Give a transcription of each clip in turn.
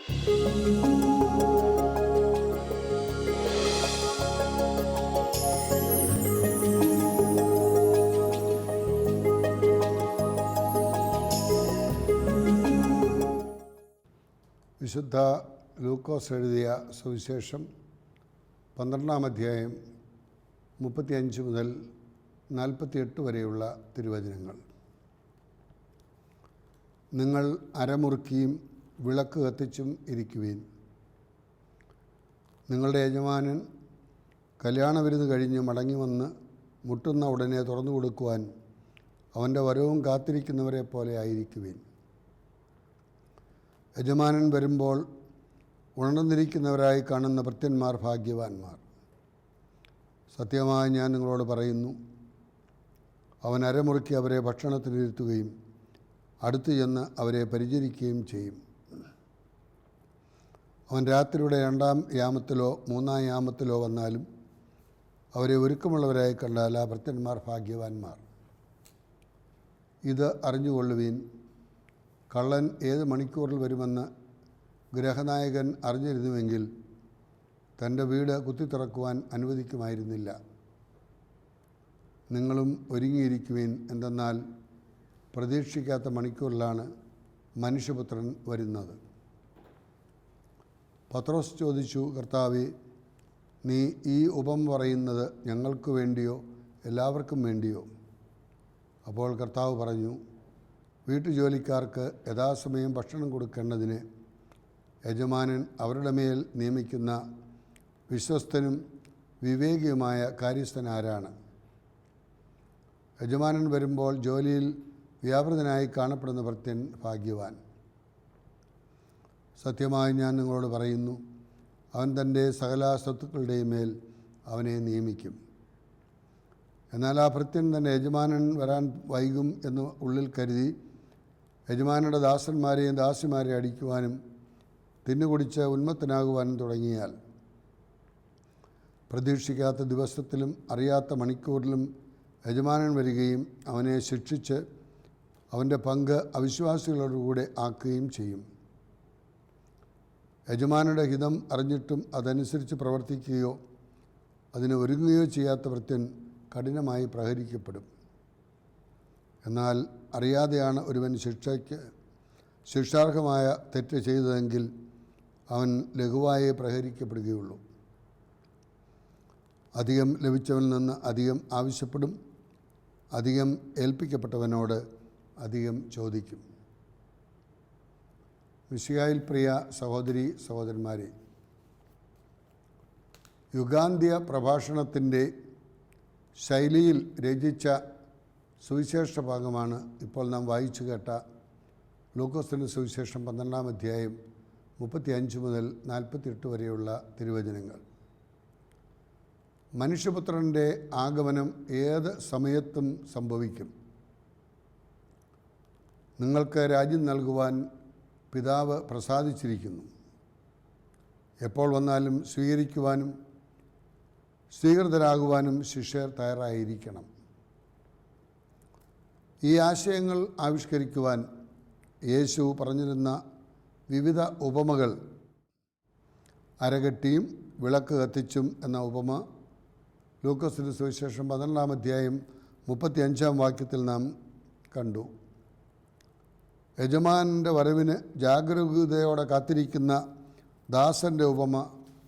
വിശുദ്ധ ലൂക്കോസ് എഴുതിയ സുവിശേഷം 12-ാം അധ്യായം 35 മുതൽ 48 വരെയുള്ള തിരുവചനങ്ങൾ. നിങ്ങൾ അരമുറുക്കിയും വിളക്ക് കത്തിച്ചും ഇരിക്കുവീൻ. നിങ്ങളുടെ യജമാനൻ കല്യാണ വിരുന്ന് കഴിഞ്ഞ് മടങ്ങി വന്ന് മുട്ടുന്ന ഉടനെ തുറന്നു കൊടുക്കുവാൻ അവൻ്റെ വരവും കാത്തിരിക്കുന്നവരെ പോലെ ആയിരിക്കുവീൻ. യജമാനൻ വരുമ്പോൾ ഉണർന്നിരിക്കുന്നവരായി കാണുന്ന ഭൃത്യന്മാർ ഭാഗ്യവാന്മാർ. സത്യമായി ഞാൻ നിങ്ങളോട് പറയുന്നു, അവൻ അരമുറുക്കി അവരെ ഭക്ഷണത്തിനിരുത്തുകയും അടുത്തു ചെന്ന് അവരെ പരിചരിക്കുകയും ചെയ്യും. അവൻ രാത്രിയുടെ 2-ാം യാമത്തിലോ 3-ാം യാമത്തിലോ വന്നാലും അവരെ ഒരുക്കമുള്ളവരായി കണ്ടാൽ ആ ഭൃത്യന്മാർ ഭാഗ്യവാന്മാർ. ഇത് അറിഞ്ഞുകൊള്ളുവീൻ, കള്ളൻ ഏത് മണിക്കൂറിൽ വരുമെന്ന് ഗൃഹനായകൻ അറിഞ്ഞിരുന്നുവെങ്കിൽ തൻ്റെ വീട് കുത്തിത്തുറക്കുവാൻ അനുവദിക്കുമായിരുന്നില്ല. നിങ്ങളും ഒരുങ്ങിയിരിക്കുവിൻ, എന്തെന്നാൽ പ്രതീക്ഷിക്കാത്ത മണിക്കൂറിലാണ് മനുഷ്യപുത്രൻ വരുന്നത്. പത്രോസ് ചോദിച്ചു, കർത്താവേ, നീ ഈ ഉപമ പറയുന്നത് ഞങ്ങൾക്ക് വേണ്ടിയോ എല്ലാവർക്കും വേണ്ടിയോ? അപ്പോൾ കർത്താവ് പറഞ്ഞു, വീട്ടുജോലിക്കാർക്ക് യഥാസമയം ഭക്ഷണം കൊടുക്കേണ്ടതിന് യജമാനൻ അവരുടെ മേൽ നിയമിക്കുന്ന വിശ്വസ്തനും വിവേകിയുമായ കാര്യസ്ഥൻ ആരാണ്? യജമാനൻ വരുമ്പോൾ ജോലിയിൽ വ്യാപൃതനായി കാണപ്പെടുന്ന ഭൃത്യൻ ഭാഗ്യവാൻ. സത്യമായി ഞാൻ നിങ്ങളോട് പറയുന്നു, അവൻ തൻ്റെ സകല സ്വത്തുക്കളുടെയും മേൽ അവനെ നിയമിക്കും. എന്നാൽ ആ ഭൃത്യൻ തൻ്റെ യജമാനൻ വരാൻ വൈകും എന്ന് ഉള്ളിൽ കരുതി യജമാനയുടെ ദാസന്മാരെയും ദാസിമാരെയും അടിക്കുവാനും തിന്നുകുടിച്ച് ഉന്മത്തനാകുവാനും തുടങ്ങിയാൽ പ്രതീക്ഷിക്കാത്ത ദിവസത്തിലും അറിയാത്ത മണിക്കൂറിലും യജമാനൻ വരികയും അവനെ ശിക്ഷിച്ച് അവൻ്റെ പങ്ക് അവിശ്വാസികളോടുകൂടെ ആക്കുകയും ചെയ്യും. യജമാനയുടെ ഹിതം അറിഞ്ഞിട്ടും അതനുസരിച്ച് പ്രവർത്തിക്കുകയോ അതിന് ഒരുങ്ങുകയോ ചെയ്യാത്ത ഭൃത്യൻ കഠിനമായി പ്രഹരിക്കപ്പെടും. എന്നാൽ അറിയാതെയാണ് ഒരുവൻ ശിക്ഷാർഹമായ തെറ്റ് ചെയ്തതെങ്കിൽ അവൻ ലഘുവായി പ്രഹരിക്കപ്പെടുകയുള്ളൂ. അധികം ലഭിച്ചവനിൽ നിന്ന് അധികം ആവശ്യപ്പെടും, അധികം ഏൽപ്പിക്കപ്പെട്ടവനോട് അധികം ചോദിക്കും. മിശിഹായിൽ പ്രിയ സഹോദരി സഹോദരന്മാരെ, യുഗാന്ത്യ പ്രഭാഷണത്തിൻ്റെ ശൈലിയിൽ രചിച്ച സുവിശേഷ ഭാഗമാണ് ഇപ്പോൾ നാം വായിച്ചു കേട്ട ലൂക്കോസിൻ്റെ സുവിശേഷം 12-ാം അധ്യായം 35 മുതൽ 48 വരെയുള്ള തിരുവചനങ്ങൾ. മനുഷ്യപുത്രൻ്റെ ആഗമനം ഏത് സമയത്തും സംഭവിക്കും. നിങ്ങൾക്ക് രാജ്യം നൽകുവാൻ പിതാവ് പ്രസാദിച്ചിരിക്കുന്നു. എപ്പോൾ വന്നാലും സ്വീകരിക്കുവാനും സ്വീകൃതരാകുവാനും ശിഷ്യർ തയ്യാറായിരിക്കണം. ഈ ആശയങ്ങൾ ആവിഷ്കരിക്കുവാൻ യേശു പറഞ്ഞിരുന്ന വിവിധ ഉപമകൾ അരകെട്ടിയും വിളക്ക് കത്തിച്ചും എന്ന ഉപമ ലൂക്കോസിൻ്റെ സുവിശേഷം 12-ാം അധ്യായം 35-ാം വാക്യത്തിൽ നാം കണ്ടു. യജമാനൻ്റെ വരവിന് ജാഗരൂകതയോടെ കാത്തിരിക്കുന്ന ദാസൻ്റെ ഉപമ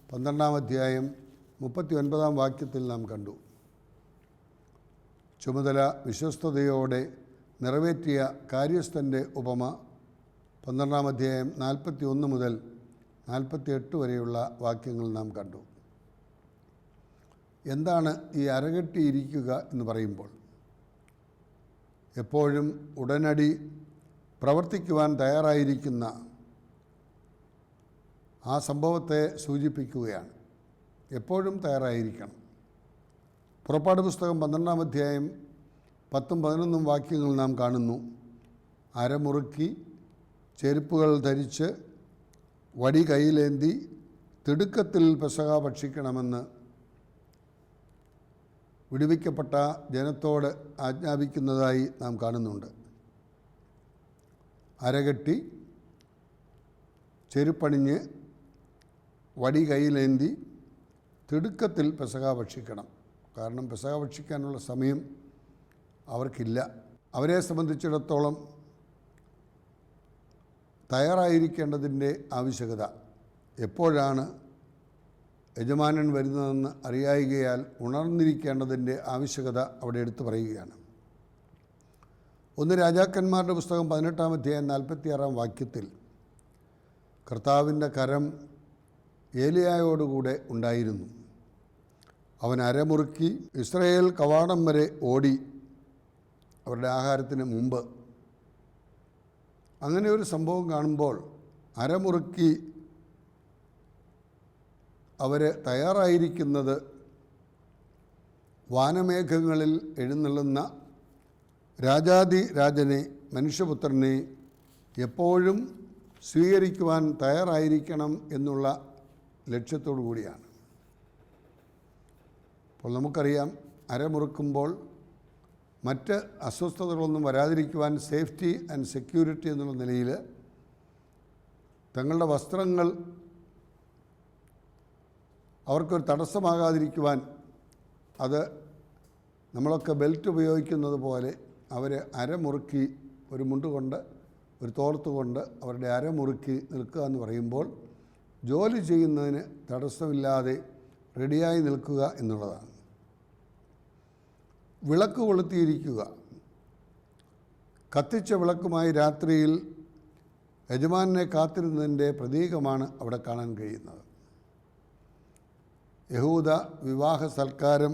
12-ാം അധ്യായം 39-ാം വാക്യത്തിൽ നാം കണ്ടു. ചുമതല വിശ്വസ്തയോടെ നിറവേറ്റിയ കാര്യസ്ഥൻ്റെ ഉപമ 12-ാം അധ്യായം 41 മുതൽ 48 വരെയുള്ള വാക്യങ്ങൾ നാം കണ്ടു. എന്താണ് ഈ അരകെട്ടിയിരിക്കുക എന്ന് പറയുമ്പോൾ? എപ്പോഴും ഉടനടി പ്രവർത്തിക്കുവാൻ തയ്യാറായിരിക്കുന്ന ആ സംഭവത്തെ സൂചിപ്പിക്കുകയാണ്. എപ്പോഴും തയ്യാറായിരിക്കണം. പുറപ്പാട് പുസ്തകം 12-ാം അധ്യായം 10-11 വാക്യങ്ങൾ നാം കാണുന്നു. അരമുറുക്കി ചെരുപ്പുകൾ ധരിച്ച് വടി കയ്യിലേന്തി തിടുക്കത്തിൽ പെസഹ ഭക്ഷിക്കണമെന്ന് വിടുവിക്കപ്പെട്ട ജനത്തോട് ആജ്ഞാപിക്കുന്നതായി നാം കാണുന്നുണ്ട്. അരകെട്ടി ചെരുപ്പണിഞ്ഞ് വടി കയ്യിലേന്തി തിടുക്കത്തിൽ പെസഹ ഭക്ഷിക്കണം. കാരണം പെസഹ ഭക്ഷിക്കാനുള്ള സമയം അവർക്കില്ല. അവരെ സംബന്ധിച്ചിടത്തോളം തയ്യാറായിരിക്കേണ്ടതിൻ്റെ ആവശ്യകത, എപ്പോഴാണ് യജമാനൻ വരുന്നതെന്ന് അറിയായികയാൽ ഉണർന്നിരിക്കേണ്ടതിൻ്റെ ആവശ്യകത അവിടെ എടുത്തു പറയുകയാണ്. 1 രാജാക്കന്മാരുടെ പുസ്തകം 18-ാം അധ്യായം 46-ാം വാക്യത്തിൽ കർത്താവിൻ്റെ കരം ഏലിയായോടുകൂടെ ഉണ്ടായിരുന്നു. അവൻ അരമുറുക്കി ഇസ്രായേൽ കവാടം വരെ ഓടി അവരുടെ ആഹാരത്തിന് മുമ്പ്. അങ്ങനെ ഒരു സംഭവം കാണുമ്പോൾ അരമുറുക്കി അവർ തയ്യാറായിരിക്കുന്നത് വാനമേഘങ്ങളിൽ എഴുന്നള്ളുന്ന രാജാതി രാജനെ, മനുഷ്യപുത്രനെ എപ്പോഴും സ്വീകരിക്കുവാൻ തയ്യാറായിരിക്കണം എന്നുള്ള ലക്ഷ്യത്തോടു കൂടിയാണ്. അപ്പോൾ നമുക്കറിയാം, അരമുറുക്കുമ്പോൾ മറ്റ് അസ്വസ്ഥതകളൊന്നും വരാതിരിക്കുവാൻ സേഫ്റ്റി ആൻഡ് സെക്യൂരിറ്റി എന്നുള്ള നിലയിൽ തങ്ങളുടെ വസ്ത്രങ്ങൾ അവർക്കൊരു തടസ്സമാകാതിരിക്കുവാൻ, അത് നമ്മളൊക്കെ ബെൽറ്റ് ഉപയോഗിക്കുന്നത് പോലെ അവർ അരമുറുക്കി ഒരു മുണ്ടുകൊണ്ട്, ഒരു തോർത്തുകൊണ്ട് അവരുടെ അരമുറുക്കി നിൽക്കുക എന്ന് പറയുമ്പോൾ ജോലി ചെയ്യുന്നതിന് തടസ്സമില്ലാതെ റെഡിയായി നിൽക്കുക എന്നുള്ളതാണ്. വിളക്ക് കൊളുത്തിയിരിക്കുക. കത്തിച്ച വിളക്കുമായി രാത്രിയിൽ യജമാനെ കാത്തിരുന്നതിൻ്റെ പ്രതീകമാണ് അവിടെ കാണാൻ കഴിയുന്നത്. യഹൂദ വിവാഹ സൽക്കാരം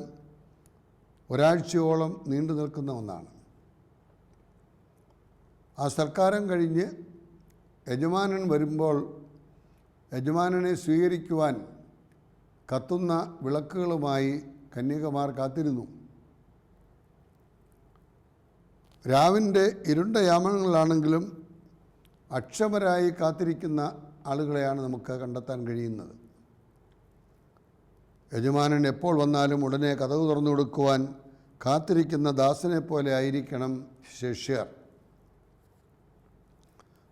ഒരാഴ്ചയോളം നീണ്ടു നിൽക്കുന്ന ഒന്നാണ്. ആ സൽക്കാരം കഴിഞ്ഞ് യജമാനൻ വരുമ്പോൾ യജമാനനെ സ്വീകരിക്കുവാൻ കത്തുന്ന വിളക്കുകളുമായി കന്യകമാർ കാത്തിരുന്നു. രാവിൻ്റെ ഇരുണ്ട യാമങ്ങളിലാണെങ്കിലും അക്ഷമരായി കാത്തിരിക്കുന്ന ആളുകളെയാണ് നമുക്ക് കണ്ടെത്താൻ കഴിയുന്നത്. യജമാനൻ എപ്പോൾ വന്നാലും ഉടനെ കതക് തുറന്നു കൊടുക്കുവാൻ കാത്തിരിക്കുന്ന ദാസനെ പോലെ ആയിരിക്കണം ശിഷ്യർ.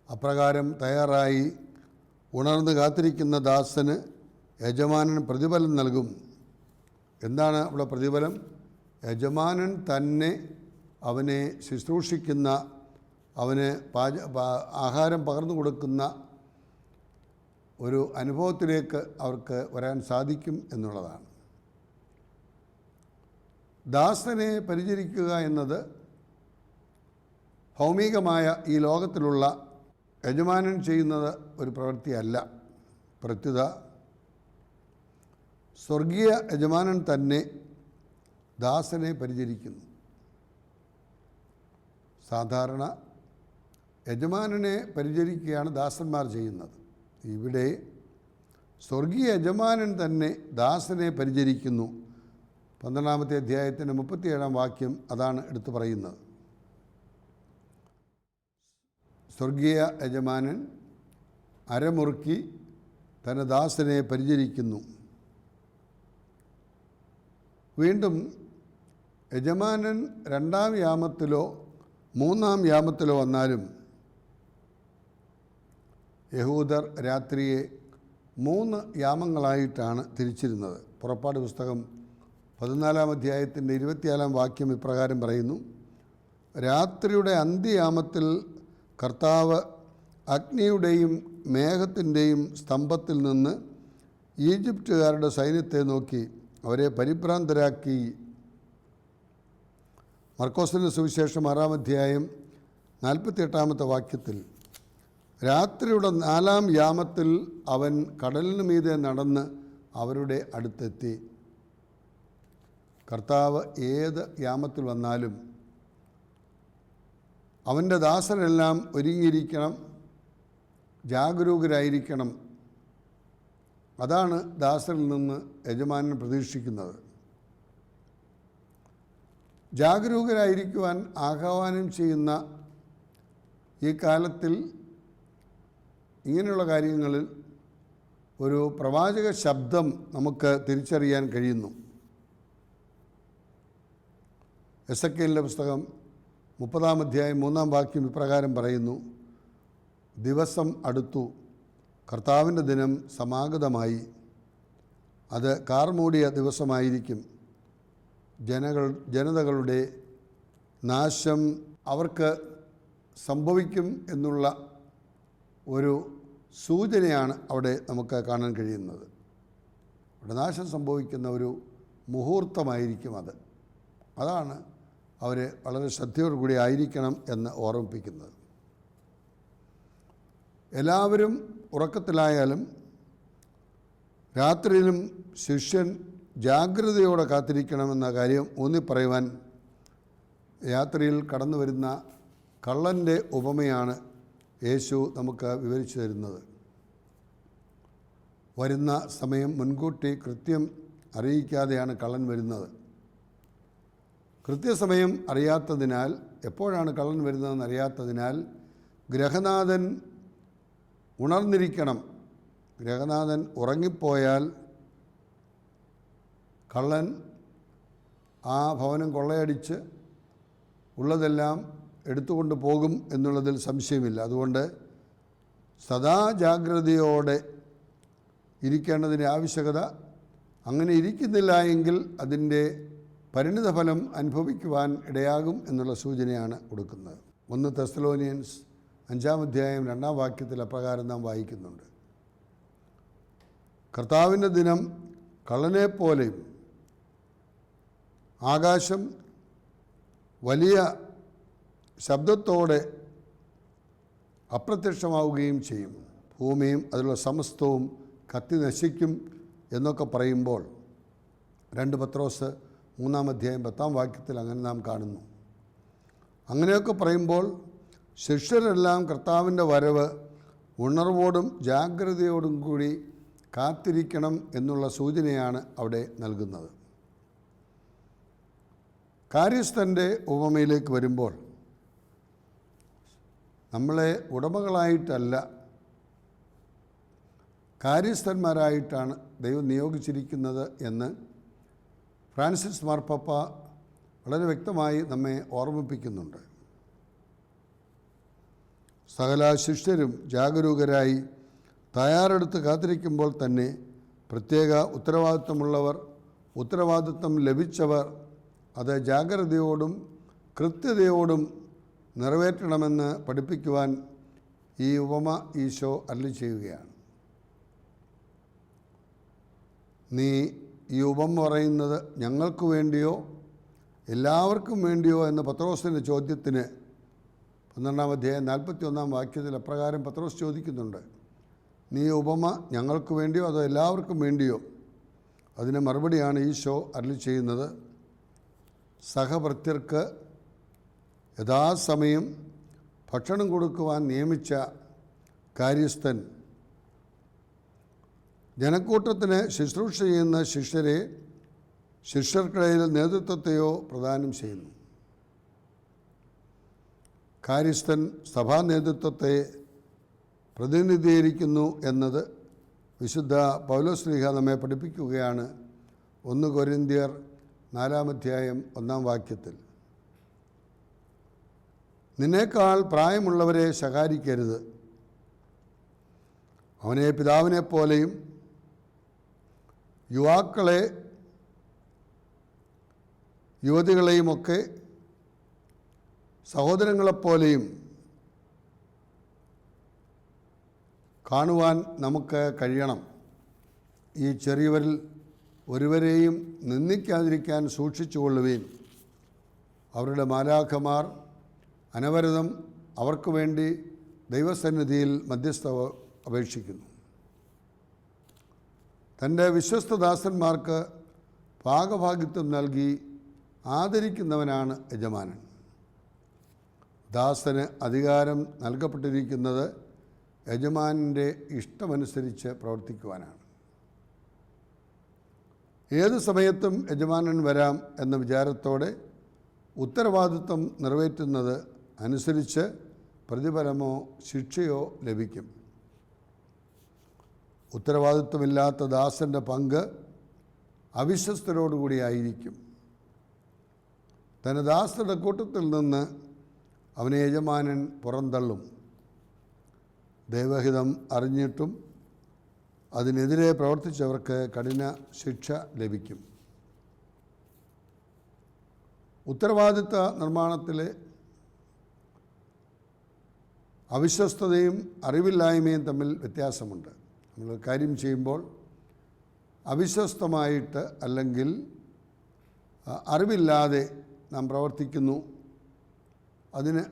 അപ്രകാരം തയ്യാറായി ഉണർന്ന് കാത്തിരിക്കുന്ന ദാസന് യജമാനൻ പ്രതിഫലം നൽകും. എന്താണ് അവിടെ പ്രതിഫലം? യജമാനൻ തന്നെ അവനെ ശുശ്രൂഷിക്കുന്ന, അവന് ആഹാരം പകർന്നു കൊടുക്കുന്ന ഒരു അനുഭവത്തിലേക്ക് അവർക്ക് വരാൻ സാധിക്കും എന്നുള്ളതാണ്. ദാസനെ പരിചരിക്കുക എന്നത് ഭൗമികമായ ഈ ലോകത്തിലുള്ള യജമാനൻ ചെയ്യുന്നത് ഒരു പ്രവൃത്തിയല്ല. പ്രത്യുത സ്വർഗീയ യജമാനൻ തന്നെ ദാസനെ പരിചരിക്കുന്നു. സാധാരണ യജമാനനെ പരിചരിക്കുകയാണ് ദാസന്മാർ ചെയ്യുന്നത്. ഇവിടെ സ്വർഗീയ യജമാനൻ തന്നെ ദാസനെ പരിചരിക്കുന്നു. 12-ാമത്തെ അധ്യായത്തിൻ്റെ 37-ാം വാക്യം അതാണ് എടുത്തു പറയുന്നത്. സ്വർഗീയ യജമാനൻ അരമുറുക്കി തൻ്റെ ദാസനെ പരിചരിക്കുന്നു. വീണ്ടും യജമാനൻ 2-ാം യാമത്തിലോ 3-ാം യാമത്തിലോ വന്നാലും യഹൂദർ രാത്രിയെ 3 യാമങ്ങളായിട്ടാണ് തിരിച്ചിരുന്നത്. പുറപ്പാട് പുസ്തകം 14-ാം അധ്യായത്തിൻ്റെ 24-ാം വാക്യം ഇപ്രകാരം പറയുന്നു: രാത്രിയുടെ അന്ത്യയാമത്തിൽ കർത്താവ് അഗ്നിയുടെയും മേഘത്തിൻ്റെയും സ്തംഭത്തിൽ നിന്ന് ഈജിപ്തുകാരുടെ സൈന്യത്തെ നോക്കി അവരെ പരിഭ്രാന്തരാക്കി. മർക്കോസിൻ്റെ സുവിശേഷം 6-ാം അധ്യായം 48-ാമത്തെ വാക്യത്തിൽ രാത്രിയുടെ 4-ാം യാമത്തിൽ അവൻ കടലിന് മീതെ നടന്ന് അവരുടെ അടുത്തെത്തി. കർത്താവ് ഏത് യാമത്തിൽ വന്നാലും അവൻ്റെ ദാസരെല്ലാം ഒരുങ്ങിയിരിക്കണം, ജാഗരൂകരായിരിക്കണം. അതാണ് ദാസരിൽ നിന്ന് യജമാനൻ പ്രതീക്ഷിക്കുന്നത്. ജാഗരൂകരായിരിക്കുവാൻ ആഹ്വാനം ചെയ്യുന്ന ഈ കാലത്തിൽ ഇങ്ങനെയുള്ള കാര്യങ്ങളിൽ ഒരു പ്രവാചക ശബ്ദം നമുക്ക് തിരിച്ചറിയാൻ കഴിയുന്നു. എസെക്കിയേലിൻ്റെ പുസ്തകം 30-ാം അധ്യായം 3-ാം വാക്യം ഇപ്രകാരം പറയുന്നു: ദിവസം അടുത്തു, കർത്താവിൻ്റെ ദിനം സമാഗതമായി. അത് കാർമൂടിയ ദിവസമായിരിക്കും. ജനതകളുടെ നാശം അവർക്ക് സംഭവിക്കും എന്നുള്ള ഒരു സൂചനയാണ് അവിടെ നമുക്ക് കാണാൻ കഴിയുന്നത്. അവിടെ നാശം സംഭവിക്കുന്ന ഒരു മുഹൂർത്തമായിരിക്കും അത്. അതാണ് അവർ വളരെ ശ്രദ്ധയോടുകൂടി ആയിരിക്കണം എന്ന് ഓർമ്മിപ്പിക്കുന്നത്. എല്ലാവരും ഉറക്കത്തിലായാലും രാത്രിയിലും ശിഷ്യൻ ജാഗ്രതയോടെ കാത്തിരിക്കണമെന്ന കാര്യം ഊന്നിപ്പറയുവാൻ രാത്രിയിൽ കടന്നു വരുന്ന കള്ളൻ്റെ ഉപമയാണ് യേശു നമുക്ക് വിവരിച്ചു തരുന്നത്. വരുന്ന സമയം മുൻകൂട്ടി കൃത്യം അറിയിക്കാതെയാണ് കള്ളൻ വരുന്നത്. കൃത്യസമയം അറിയാത്തതിനാൽ, എപ്പോഴാണ് കള്ളൻ വരുന്നതെന്ന് അറിയാത്തതിനാൽ ഗൃഹനാഥൻ ഉണർന്നിരിക്കണം. ഗൃഹനാഥൻ ഉറങ്ങിപ്പോയാൽ കള്ളൻ ആ ഭവനം കൊള്ളയടിച്ച് ഉള്ളതെല്ലാം എടുത്തുകൊണ്ട് പോകും എന്നുള്ളതിൽ സംശയമില്ല. അതുകൊണ്ട് സദാ ജാഗ്രതയോടെ ഇരിക്കേണ്ടതിൻ്റെ ആവശ്യകത, അങ്ങനെ ഇരിക്കുന്നില്ല എങ്കിൽ അതിൻ്റെ പരിണിതഫലം അനുഭവിക്കുവാൻ ഇടയാകും എന്നുള്ള സൂചനയാണ് കൊടുക്കുന്നത്. 1 തെസ്സലോനിയൻസ് 5-ാം അധ്യായം 2-ാം വാക്യത്തിൽ അപ്രകാരം നാം വായിക്കുന്നുണ്ട്: കർത്താവിൻ്റെ ദിനം കള്ളനെപ്പോലെയും ആകാശം വലിയ ശബ്ദത്തോടെ അപ്രത്യക്ഷമാവുകയും ചെയ്യും, ഭൂമിയും അതിലുള്ള സമസ്തവും കത്തി നശിക്കും എന്നൊക്കെ പറയുമ്പോൾ 2 പത്രോസ് 3-ാം അധ്യായം 10-ാം വാക്യത്തിൽ അങ്ങനെ നാം കാണുന്നു. അങ്ങനെയൊക്കെ പറയുമ്പോൾ ശിഷ്യരെല്ലാം കർത്താവിൻ്റെ വരവ് ഉണർവോടും ജാഗ്രതയോടും കൂടി കാത്തിരിക്കണം എന്നുള്ള സൂചനയാണ് അവിടെ നൽകുന്നത്. കാര്യസ്ഥൻ്റെ ഉപമയിലേക്ക് വരുമ്പോൾ നമ്മളെ ഉടമകളായിട്ടല്ല, കാര്യസ്ഥന്മാരായിട്ടാണ് ദൈവം നിയോഗിച്ചിരിക്കുന്നത് എന്ന് ഫ്രാൻസിസ് മാർപ്പാപ്പ വളരെ വ്യക്തമായി നമ്മെ ഓർമ്മിപ്പിക്കുന്നുണ്ട്. സകല ശിഷ്യരും ജാഗരൂകരായി തയ്യാറെടുത്ത് കാത്തിരിക്കുമ്പോൾ തന്നെ പ്രത്യേക ഉത്തരവാദിത്വമുള്ളവർ, ഉത്തരവാദിത്വം ലഭിച്ചവർ അത് ജാഗ്രതയോടും കൃത്യതയോടും നിറവേറ്റണമെന്ന് പഠിപ്പിക്കുവാൻ ഈ ഉപമ ഈശോ അരുളി ചെയ്യുകയാണ്. നീ ഈ ഉപമ പറയുന്നത് ഞങ്ങൾക്ക് വേണ്ടിയോ എല്ലാവർക്കും വേണ്ടിയോ എന്ന പത്രോസിൻ്റെ ചോദ്യത്തിന് 12-ാം അധ്യായം 41-ാം വാക്യത്തിൽ അപ്രകാരം പത്രോസ് ചോദിക്കുന്നുണ്ട്: നീ ഉപമ ഞങ്ങൾക്ക് വേണ്ടിയോ അതോ എല്ലാവർക്കും വേണ്ടിയോ? അതിന് മറുപടിയാണ് ഈശോ അരുളി ചെയ്യുന്നത്: സഹഭൃത്യർക്ക് യഥാസമയം ഭക്ഷണം കൊടുക്കുവാൻ നിയമിച്ച കാര്യസ്ഥൻ ജനക്കൂട്ടത്തിന് ശുശ്രൂഷ ചെയ്യുന്ന ശിഷ്യർക്കിടയിൽ നേതൃത്വത്തെയോ പ്രദാനം ചെയ്യുന്നു. കാര്യസ്ഥൻ സഭാ നേതൃത്വത്തെ പ്രതിനിധീകരിക്കുന്നു എന്നത് വിശുദ്ധ പൗലോസ്ലീഹ നമ്മെ പഠിപ്പിക്കുകയാണ്. 1 കൊരിന്ത്യർ 4-ാം അധ്യായം 1-ാം വാക്യത്തിൽ: നിന്നേക്കാൾ പ്രായമുള്ളവരെ ശകാരിക്കരുത്, അവനെ പിതാവിനെപ്പോലെയും യുവാക്കളെ യുവതികളെയുമൊക്കെ സഹോദരങ്ങളെപ്പോലെയും കാണുവാൻ നമുക്ക് കഴിയണം. ഈ ചെറിയവരിൽ ഒരുവരെയും നിന്ദിക്കാതിരിക്കാൻ സൂക്ഷിച്ചുകൊള്ളുവീൻ. അവരുടെ മാലാഖമാർ അനവരതം അവർക്ക് വേണ്ടി ദൈവസന്നിധിയിൽ മധ്യസ്ഥ അപേക്ഷിക്കുന്നു. തൻ്റെ വിശ്വസ്തദാസന്മാർക്ക് ഭാഗഭാഗിത്വം നൽകി ആദരിക്കുന്നവനാണ് യജമാനൻ. ദാസന് അധികാരം നൽകപ്പെട്ടിരിക്കുന്നത് യജമാനൻ്റെ ഇഷ്ടമനുസരിച്ച് പ്രവർത്തിക്കുവാനാണ്. ഏത് സമയത്തും യജമാനൻ വരാം എന്ന വിചാരത്തോടെ ഉത്തരവാദിത്വം നിറവേറ്റുന്നത് അനുസരിച്ച് പ്രതിഫലമോ ശിക്ഷയോ ലഭിക്കും. ഉത്തരവാദിത്വമില്ലാത്ത ദാസൻ്റെ പങ്ക് അവിശ്വസ്തരോടുകൂടിയായിരിക്കും. തൻ്റെ ദാസരുടെ കൂട്ടത്തിൽ നിന്ന് അവനെ യജമാനൻ പുറന്തള്ളും. ദൈവഹിതം അറിഞ്ഞിട്ടും അതിനെതിരെ പ്രവർത്തിച്ചവർക്ക് കഠിന ശിക്ഷ ലഭിക്കും. ഉത്തരവാദിത്ത നിർമ്മാണത്തിലെ അവിശ്വസ്തതയും അറിവില്ലായ്മയും തമ്മിൽ വ്യത്യാസമുണ്ട്. നമ്മൾ കാര്യം ചെയ്യുമ്പോൾ അവിശ്വസ്തമായിട്ട് അല്ലെങ്കിൽ അറിവില്ലാതെ നാം പ്രവർത്തിക്കുന്നു.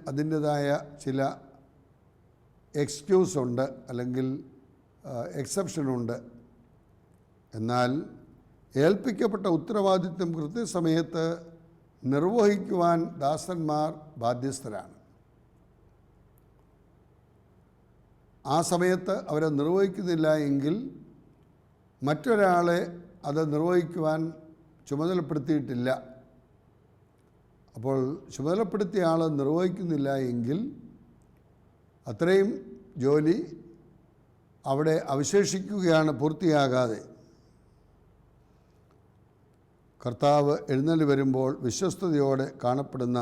അതിൻ്റേതായ ചില എക്സ്ക്യൂസുണ്ട് അല്ലെങ്കിൽ എക്സെപ്ഷനുണ്ട്. എന്നാൽ ഏൽപ്പിക്കപ്പെട്ട ഉത്തരവാദിത്വം കൃത്യസമയത്ത് നിർവഹിക്കുവാൻ ദാസന്മാർ ബാധ്യസ്ഥരാണ്. ആ സമയത്ത് അവരെ നിർവഹിക്കുന്നില്ല എങ്കിൽ മറ്റൊരാളെ അത് നിർവഹിക്കുവാൻ ചുമതലപ്പെടുത്തിയിട്ടില്ല. അപ്പോൾ ചുമതലപ്പെടുത്തിയ ആൾ നിർവഹിക്കുന്നില്ല എങ്കിൽ അത്രയും ജോലി അവിടെ അവശേഷിക്കുകയാണ്, പൂർത്തിയാകാതെ. കർത്താവ് എഴുന്നള്ളി വരുമ്പോൾ വിശ്വസ്തയോടെ കാണപ്പെടുന്ന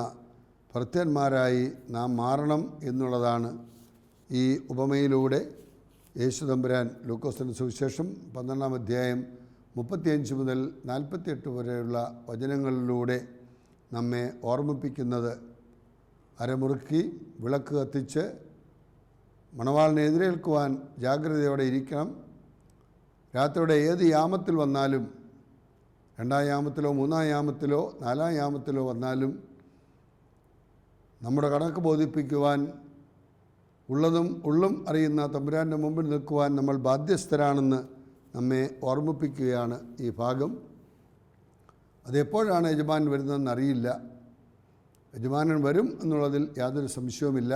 ഭൃത്യന്മാരായി നാം മാറണം എന്നുള്ളതാണ് ഈ ഉപമയിലൂടെ യേശു തമ്പുരാൻ ലൂക്കോസിന്റെ സുവിശേഷം 12-ാം അധ്യായം 35 മുതൽ 48 വരെയുള്ള വചനങ്ങളിലൂടെ നമ്മെ ഓർമ്മിപ്പിക്കുന്നത്. അരമുറുക്കി വിളക്ക് കത്തിച്ച് മണവാളിനെ എതിരേൽക്കുവാൻ ജാഗ്രതയോടെ ഇരിക്കണം. രാത്രിയുടെ ഏത് യാമത്തിൽ വന്നാലും, 2-ാം യാമത്തിലോ 3-ാം യാമത്തിലോ 4-ാം യാമത്തിലോ വന്നാലും നമ്മുടെ കണക്ക് ബോധിപ്പിക്കുവാൻ ഉള്ളും അറിയുന്ന തമ്പുരാൻ്റെ മുമ്പിൽ നിൽക്കുവാൻ നമ്മൾ ബാധ്യസ്ഥരാണെന്ന് നമ്മെ ഓർമ്മിപ്പിക്കുകയാണ് ഈ ഭാഗം. അതെപ്പോഴാണ് യജമാനൻ വരുന്നതെന്ന് അറിയില്ല. യജമാനൻ വരും എന്നുള്ളതിൽ യാതൊരു സംശയവുമില്ല.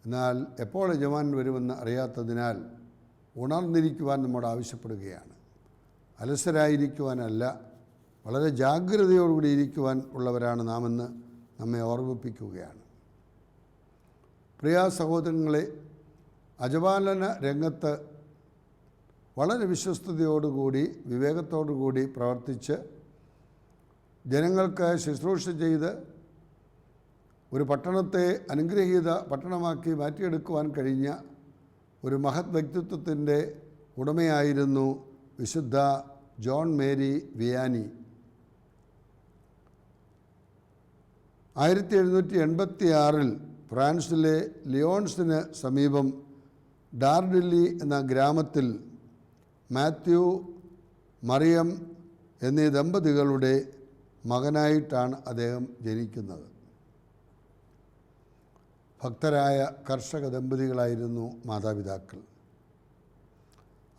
എന്നാൽ എപ്പോൾ യജമാനൻ വരുമെന്ന് അറിയാത്തതിനാൽ ഉണർന്നിരിക്കുവാൻ നമ്മോട് ആവശ്യപ്പെടുകയാണ്. അലസരായിരിക്കുവാനല്ല, വളരെ ജാഗ്രതയോടുകൂടി ഇരിക്കുവാൻ ഉള്ളവരാണ് നാമെന്ന് നമ്മെ ഓർമ്മിപ്പിക്കുകയാണ്. പ്രിയ സഹോദരങ്ങളെ, അജപാലന രംഗത്ത് വളരെ വിശ്വസ്തയോടുകൂടി വിവേകത്തോടുകൂടി പ്രവർത്തിച്ച് ജനങ്ങൾക്ക് ശുശ്രൂഷ ചെയ്ത് ഒരു പട്ടണത്തെ അനുഗ്രഹീത പട്ടണമാക്കി മാറ്റിയെടുക്കുവാൻ കഴിഞ്ഞ ഒരു മഹത് വ്യക്തിത്വത്തിൻ്റെ ഉടമയായിരുന്നു വിശുദ്ധ ജോൺ മേരി വിയാനി. 1786 ഫ്രാൻസിലെ ലിയോൺസിന് സമീപം ഡാർഡില്ലി എന്ന ഗ്രാമത്തിൽ മാത്യു, മറിയം എന്നീ ദമ്പതികളുടെ മകനായിട്ടാണ് അദ്ദേഹം ജനിക്കുന്നത്. ഭക്തരായ കർഷക ദമ്പതികളായിരുന്നു മാതാപിതാക്കൾ.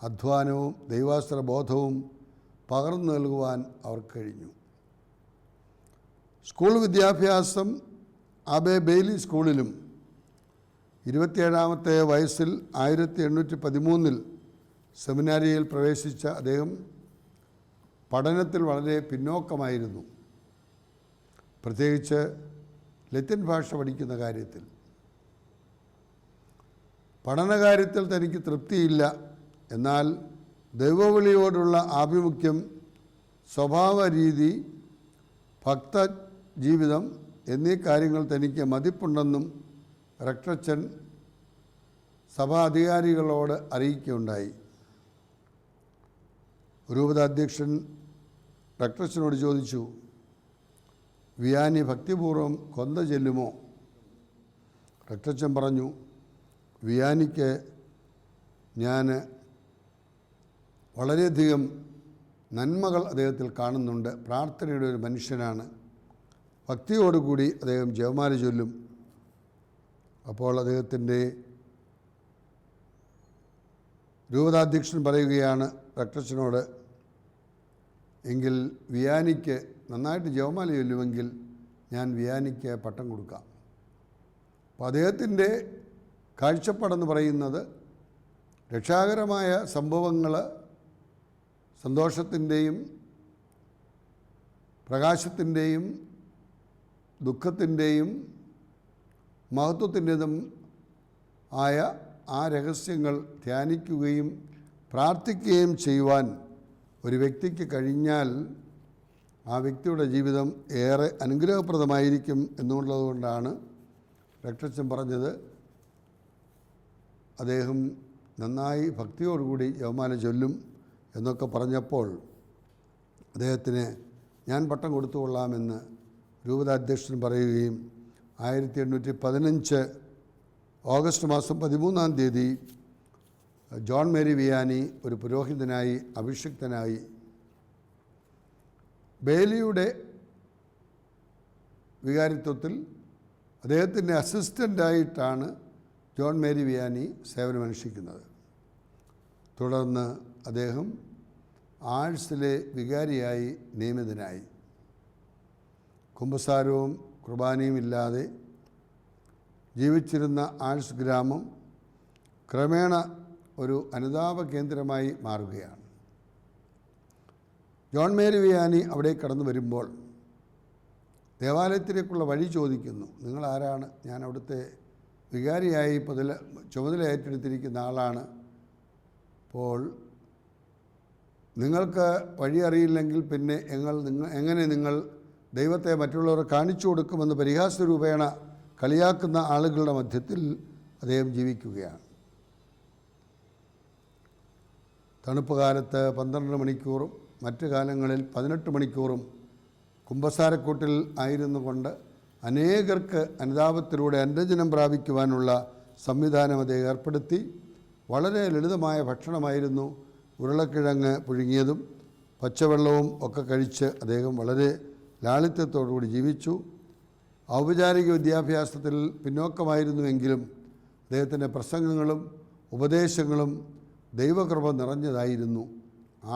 അധ്വാനവും ദൈവാസ്ത്ര ബോധവും പകർന്നു നൽകുവാൻ അവർക്ക് കഴിഞ്ഞു. സ്കൂൾ വിദ്യാഭ്യാസം ആബെ ബെയ്ലി സ്കൂളിലും 27-ാമത്തെ വയസ്സിൽ 1813 സെമിനാരിയിൽ പ്രവേശിച്ച അദ്ദേഹം പഠനത്തിൽ വളരെ പിന്നോക്കമായിരുന്നു, പ്രത്യേകിച്ച് ലത്തീൻ ഭാഷ പഠിക്കുന്ന കാര്യത്തിൽ. പഠനകാര്യത്തിൽ തനിക്ക് തൃപ്തിയില്ല. എന്നാൽ ദൈവവിളിയോടുള്ള ആഭിമുഖ്യം, സ്വഭാവ രീതി, ഭക്തജീവിതം എന്നീ കാര്യങ്ങൾ തനിക്ക് മതിപ്പുണ്ടെന്നും റക്ടച്ചൻ സഭാധികാരികളോട് അറിയിക്കുകയുണ്ടായി. രൂപതാധ്യക്ഷൻ റക്ടച്ചനോട് ചോദിച്ചു, വിയാനി ഭക്തിപൂർവ്വം കൊന്ത ചെല്ലുമോ? റക്ടച്ചൻ പറഞ്ഞു, വിയാനിക്ക് ഞാൻ വളരെയധികം നന്മകൾ അദ്ദേഹത്തിൽ കാണുന്നുണ്ട്. പ്രാർത്ഥനയുടെ ഒരു മനുഷ്യനാണ്. ഭക്തിയോടുകൂടി അദ്ദേഹം ജപമാല ചൊല്ലും. അപ്പോൾ അദ്ദേഹത്തിൻ്റെ രൂപതാധ്യക്ഷൻ പറയുകയാണ് റക്ടച്ചനോട്, എങ്കിൽ വിയാനിക്ക് നന്നായിട്ട് ജപമാല ചൊല്ലുമെങ്കിൽ ഞാൻ വിയാനിക്ക് പട്ടം കൊടുക്കാം. അപ്പോൾ അദ്ദേഹത്തിൻ്റെ കാഴ്ചപ്പാടെന്ന് പറയുന്നത് രക്ഷാകരമായ സംഭവങ്ങൾ സന്തോഷത്തിൻ്റെയും പ്രകാശത്തിൻ്റെയും ദുഃഖത്തിൻ്റെയും മഹത്വത്തിൻ്റെതും ആയ ആ രഹസ്യങ്ങൾ ധ്യാനിക്കുകയും പ്രാർത്ഥിക്കുകയും ചെയ്യുവാൻ ഒരു വ്യക്തിക്ക് കഴിഞ്ഞാൽ ആ വ്യക്തിയുടെ ജീവിതം ഏറെ അനുഗ്രഹപ്രദമായിരിക്കും എന്നുള്ളതുകൊണ്ടാണ് റക്ടച്ചൻ പറഞ്ഞത് അദ്ദേഹം നന്നായി ഭക്തിയോടുകൂടി ജപമാല ചൊല്ലും എന്നൊക്കെ പറഞ്ഞപ്പോൾ അദ്ദേഹത്തിന് ഞാൻ പട്ടം കൊടുത്തുകൊള്ളാമെന്ന് രൂപതാധ്യക്ഷൻ പറയുകയും 1815 ഓഗസ്റ്റ് മാസം 13-ാം തീയതി ജോൺ മേരി വിയാനി ഒരു പുരോഹിതനായി അഭിഷിക്തനായി. ബെയ്ലിയുടെ വികാരിത്വത്തിൽ അദ്ദേഹത്തിൻ്റെ അസിസ്റ്റൻ്റായിട്ടാണ് ജോൺ മേരി വിയാനി സേവനമനുഷ്ഠിക്കുന്നത്. തുടർന്ന് അദ്ദേഹം ആഴ്സിലെ വികാരിയായി നിയമിതനായി. കുമ്പസാരവും കുർബാനയും ഇല്ലാതെ ജീവിച്ചിരുന്ന ആഴ്സ് ഗ്രാമം ക്രമേണ ഒരു അനുതാപ കേന്ദ്രമായി മാറുകയാണ്. ജോൺ മേരി വിയാനി അവിടെ കടന്നു വരുമ്പോൾ ദേവാലയത്തിലേക്കുള്ള വഴി ചോദിക്കുന്നു. നിങ്ങൾ ആരാണ്? ഞാൻ അവിടുത്തെ വികാരിയായി ചുമതല ഏറ്റെടുത്തിരിക്കുന്ന ആളാണ്. അപ്പോൾ നിങ്ങൾക്ക് വഴി അറിയില്ലെങ്കിൽ പിന്നെ എങ്ങനെ നിങ്ങൾ ദൈവത്തെ മറ്റുള്ളവർ കാണിച്ചു കൊടുക്കുമെന്ന് പരിഹാസരൂപേണ കളിയാക്കുന്ന ആളുകളുടെ മധ്യത്തിൽ അദ്ദേഹം ജീവിക്കുകയാണ്. തണുപ്പ് കാലത്ത് 12 മണിക്കൂറും മറ്റു കാലങ്ങളിൽ 18 മണിക്കൂറും കുമ്പസാരക്കൂട്ടിൽ ആയിരുന്നു കൊണ്ട് അനേകർക്ക് അനുതാപത്തിലൂടെ അന്ത്യജനം പ്രാപിക്കുവാനുള്ള സംവിധാനം അദ്ദേഹം ഏർപ്പെടുത്തി. വളരെ ലളിതമായ ഭക്ഷണമായിരുന്നു. ഉരുളക്കിഴങ്ങ് പുഴുങ്ങിയതും പച്ചവെള്ളവും ഒക്കെ കഴിച്ച് അദ്ദേഹം വളരെ ലാളിത്യത്തോടുകൂടി ജീവിച്ചു. ഔപചാരിക വിദ്യാഭ്യാസത്തിൽ പിന്നോക്കമായിരുന്നുവെങ്കിലും അദ്ദേഹത്തിൻ്റെ പ്രസംഗങ്ങളും ഉപദേശങ്ങളും ദൈവകൃപ നിറഞ്ഞതായിരുന്നു.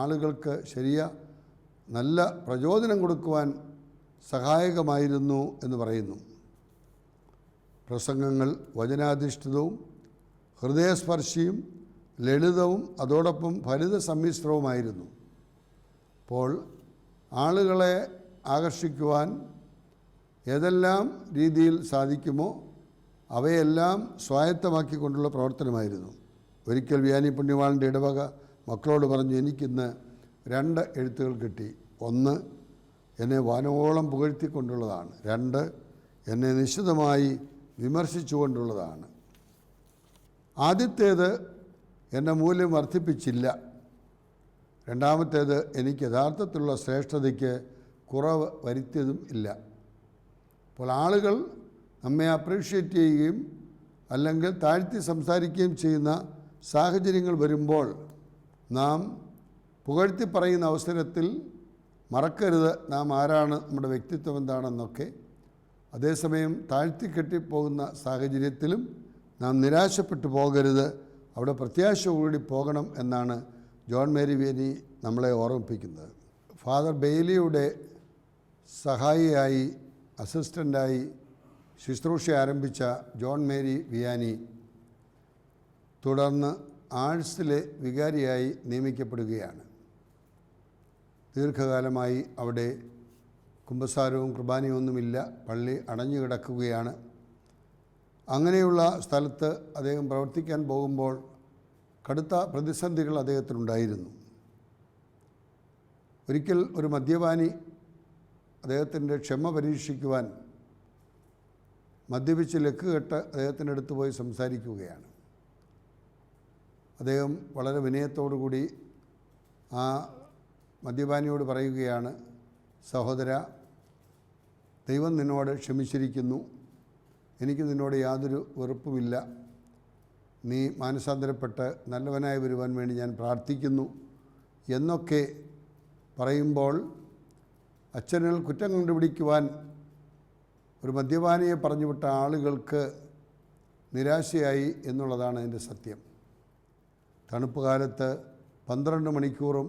ആളുകൾക്ക് നല്ല പ്രചോദനം കൊടുക്കുവാൻ സഹായകമായിരുന്നു എന്ന് പറയുന്നു. പ്രസംഗങ്ങൾ വചനാധിഷ്ഠിതവും ഹൃദയസ്പർശിയും ലളിതവും അതോടൊപ്പം ഫലിത സമ്മിശ്രവുമായിരുന്നു. അപ്പോൾ ആളുകളെ ആകർഷിക്കുവാൻ ഏതെല്ലാം രീതിയിൽ സാധിക്കുമോ അവയെല്ലാം സ്വായത്തമാക്കിക്കൊണ്ടുള്ള പ്രവർത്തനമായിരുന്നു. ഒരിക്കൽ വിയാനി പുണ്യവാളൻ്റെ ഇടവക മക്കളോട് പറഞ്ഞു, എനിക്കിന്ന് 2 എഴുത്തുകൾ കിട്ടി. 1 എന്നെ വാനോളം പുകഴ്ത്തിക്കൊണ്ടുള്ളതാണ്. 2 എന്നെ നിശിതമായി വിമർശിച്ചുകൊണ്ടുള്ളതാണ്. ആദ്യത്തേത് എൻ്റെ മൂല്യം വർദ്ധിപ്പിച്ചില്ല. രണ്ടാമത്തേത് എനിക്ക് യഥാർത്ഥത്തിലുള്ള ശ്രേഷ്ഠതയ്ക്ക് കുറവ് വരുത്തിയതും ഇല്ല. അപ്പോൾ ആളുകൾ നമ്മെ അപ്രീഷിയേറ്റ് ചെയ്യുകയും അല്ലെങ്കിൽ താഴ്ത്തി സംസാരിക്കുകയും ചെയ്യുന്ന സാഹചര്യങ്ങൾ വരുമ്പോൾ നാം പുകഴ്ത്തി പറയുന്ന അവസരത്തിൽ മറക്കരുത് നാം ആരാണ്, നമ്മുടെ വ്യക്തിത്വം എന്താണെന്നൊക്കെ. അതേസമയം താഴ്ത്തിക്കെട്ടിപ്പോകുന്ന സാഹചര്യത്തിലും നാം നിരാശപ്പെട്ടു പോകരുത്, അവിടെ പ്രത്യാശയോടുകൂടി പോകണം എന്നാണ് ജോൺ മേരി വിയാനി നമ്മളെ ഓർമ്മിപ്പിക്കുന്നത്. ഫാദർ ബെയ്ലിയുടെ സഹായിയായി അസിസ്റ്റൻ്റായി ശുശ്രൂഷ ആരംഭിച്ച ജോൺ മേരി വിയാനി തുടർന്ന് ആഴ്സിലെ വികാരിയായി നിയമിക്കപ്പെടുകയാണ്. ദീർഘകാലമായി അവിടെ കുമ്പസാരവും കുർബാനയും ഒന്നുമില്ല, പള്ളി അടഞ്ഞു കിടക്കുകയാണ്. അങ്ങനെയുള്ള സ്ഥലത്ത് അദ്ദേഹം പ്രവർത്തിക്കാൻ പോകുമ്പോൾ കടുത്ത പ്രതിസന്ധികൾ അദ്ദേഹത്തിനുണ്ടായിരുന്നു. ഒരിക്കൽ ഒരു മദ്യപാനി അദ്ദേഹത്തിൻ്റെ ക്ഷമ പരീക്ഷിക്കുവാൻ മദ്യപിച്ച് ലക്കുകെട്ട് അദ്ദേഹത്തിൻ്റെ അടുത്ത് പോയി സംസാരിക്കുകയാണ്. അദ്ദേഹം വളരെ വിനയത്തോടുകൂടി ആ മദ്യപാനിയോട് പറയുകയാണ്, സഹോദര, ദൈവം നിന്നോട് ക്ഷമിച്ചിരിക്കുന്നു, എനിക്ക് നിന്നോട് യാതൊരു വെറുപ്പുമില്ല, നീ മാനസാന്തരപ്പെട്ട് നല്ലവനായി വരുവാൻ വേണ്ടി ഞാൻ പ്രാർത്ഥിക്കുന്നു എന്നൊക്കെ പറയുമ്പോൾ അച്ഛനിൽ കുറ്റം കണ്ടുപിടിക്കുവാൻ ഒരു മദ്യപാനിയെ പറഞ്ഞുവിട്ട ആളുകൾക്ക് നിരാശയായി എന്നുള്ളതാണ് അതിൻ്റെ സത്യം. തണുപ്പ് കാലത്ത് 12 മണിക്കൂറും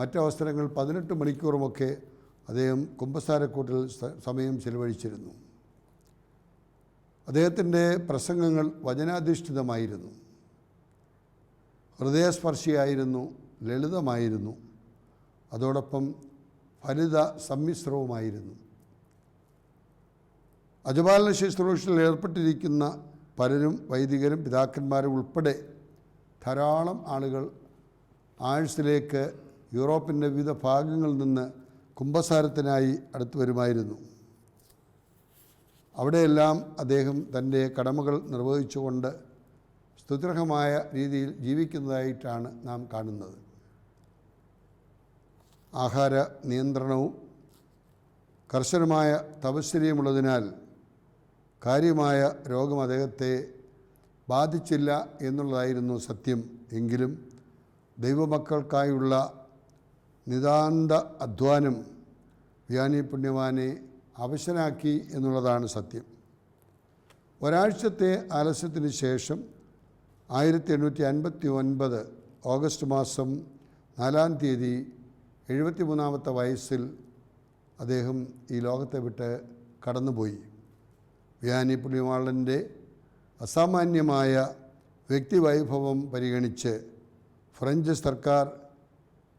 മറ്റവസരങ്ങൾ 18 മണിക്കൂറുമൊക്കെ അദ്ദേഹം കുമ്പസാരക്കൂട്ടിൽ സമയം ചെലവഴിച്ചിരുന്നു. അദ്ദേഹത്തിൻ്റെ പ്രസംഗങ്ങൾ വചനാധിഷ്ഠിതമായിരുന്നു, ഹൃദയസ്പർശിയായിരുന്നു, ലളിതമായിരുന്നു, അതോടൊപ്പം ഫലിത സമ്മിശ്രവുമായിരുന്നു. അജപാലന ശുശ്രൂഷയിൽ ഏർപ്പെട്ടിരിക്കുന്ന പലരും വൈദികരും പിതാക്കന്മാരും ഉൾപ്പെടെ ധാരാളം ആളുകൾ ആഴ്സിലേക്ക് യൂറോപ്പിൻ്റെ വിവിധ ഭാഗങ്ങളിൽ നിന്ന് കുമ്പസാരത്തിനായി അടുത്തു വരുമായിരുന്നു. അവിടെയെല്ലാം അദ്ദേഹം തൻ്റെ കടമകൾ നിർവഹിച്ചുകൊണ്ട് സ്തുത്യർഹമായ രീതിയിൽ ജീവിക്കുന്നതായിട്ടാണ് നാം കാണുന്നത്. ആഹാര നിയന്ത്രണവും കർശനമായ തപശ്ചര്യമുള്ളതിനാൽ കാര്യമായ രോഗം അദ്ദേഹത്തെ ബാധിച്ചില്ല എന്നുള്ളതായിരുന്നു സത്യം. എങ്കിലും ദൈവമക്കൾക്കായുള്ള നിതാന്ത അധ്വാനം വിയാനി പുണ്യവാനെ അവശനാക്കി എന്നുള്ളതാണ് സത്യം. ഒരാഴ്ചത്തെ ആലസ്യത്തിന് ശേഷം 1859 ഓഗസ്റ്റ് മാസം 4-ാം തീയതി 73-ാമത്തെ വയസ്സിൽ അദ്ദേഹം ഈ ലോകത്തെ വിട്ട് കടന്നുപോയി. വിയാനി പുണ്യവാളൻ്റെ അസാമാന്യമായ വ്യക്തിവൈഭവം പരിഗണിച്ച് ഫ്രഞ്ച് സർക്കാർ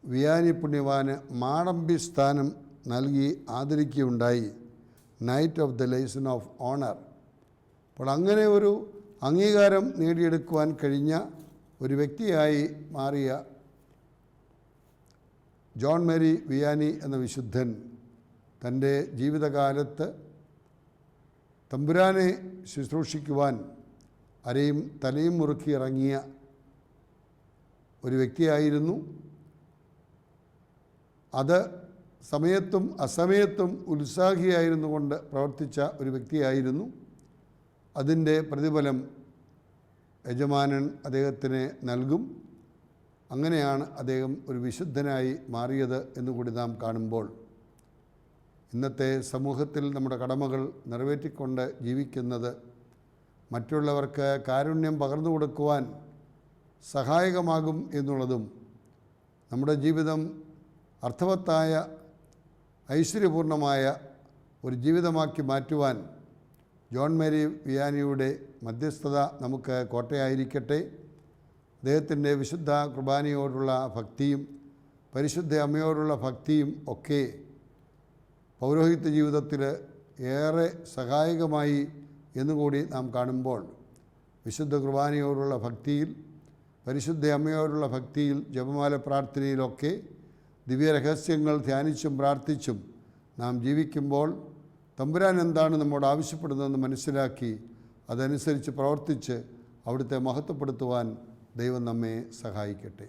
വിയാനി പുണ്യവാന് മാടമ്പി സ്ഥാനം നൽകി ആദരിക്കുകയുണ്ടായി, knight of the legion of honour. അപ്പോൾ അങ്ങനെ ഒരു അംഗീകാരം നേടിയെടുക്കുവാൻ കഴിഞ്ഞ ഒരു വ്യക്തിയായി മാറിയ ജോൺ മേരി വിയാനി എന്ന വിശുദ്ധൻ തൻ്റെ ജീവിതകാലത്ത് തമ്പുരാനെ ശുശ്രൂഷിക്കുവാൻ അരയും തലയും മുറുക്കി ഇറങ്ങിയ ഒരു വ്യക്തിയായിരുന്നു. അത് സമയത്തും അസമയത്തും ഉത്സാഹിയായിരുന്നു കൊണ്ട് പ്രവർത്തിച്ച ഒരു വ്യക്തിയായിരുന്നു. അതിൻ്റെ പ്രതിഫലം യജമാനൻ അദ്ദേഹത്തിന് നൽകും. അങ്ങനെയാണ് അദ്ദേഹം ഒരു വിശുദ്ധനായി മാറിയത് എന്നുകൂടി നാം കാണുമ്പോൾ ഇന്നത്തെ സമൂഹത്തിൽ നമ്മുടെ കടമകൾ നിറവേറ്റിക്കൊണ്ട് ജീവിക്കുന്നത് മറ്റുള്ളവർക്ക് കാരുണ്യം പകർന്നു കൊടുക്കുവാൻ സഹായകമാകും എന്നുള്ളതും നമ്മുടെ ജീവിതം അർത്ഥവത്തായ ഐശ്വര്യപൂർണമായ ഒരു ജീവിതമാക്കി മാറ്റുവാൻ ജോൺ മേരി വിയാനിയുടെ മധ്യസ്ഥത നമുക്ക് കോട്ടയായിരിക്കട്ടെ. അദ്ദേഹത്തിൻ്റെ വിശുദ്ധ കുർബാനയോടുള്ള ഭക്തിയും പരിശുദ്ധ അമ്മയോടുള്ള ഭക്തിയും ഒക്കെ പൗരോഹിത്യ ജീവിതത്തിൽ ഏറെ സഹായകമായി എന്നുകൂടി നാം കാണുമ്പോൾ വിശുദ്ധ കുർബാനയോടുള്ള ഭക്തിയിൽ പരിശുദ്ധ അമ്മയോടുള്ള ഭക്തിയിൽ ജപമാല പ്രാർത്ഥനയിലൊക്കെ ദിവ്യരഹസ്യങ്ങൾ ധ്യാനിച്ചും പ്രാർത്ഥിച്ചും നാം ജീവിക്കുമ്പോൾ തമ്പുരാൻ എന്താണ് നമ്മോട് ആവശ്യപ്പെടുന്നതെന്ന് മനസ്സിലാക്കി അതനുസരിച്ച് പ്രവർത്തിച്ച് അവിടുത്തെ മഹത്വപ്പെടുത്തുവാൻ ദൈവം നമ്മെ സഹായിക്കട്ടെ.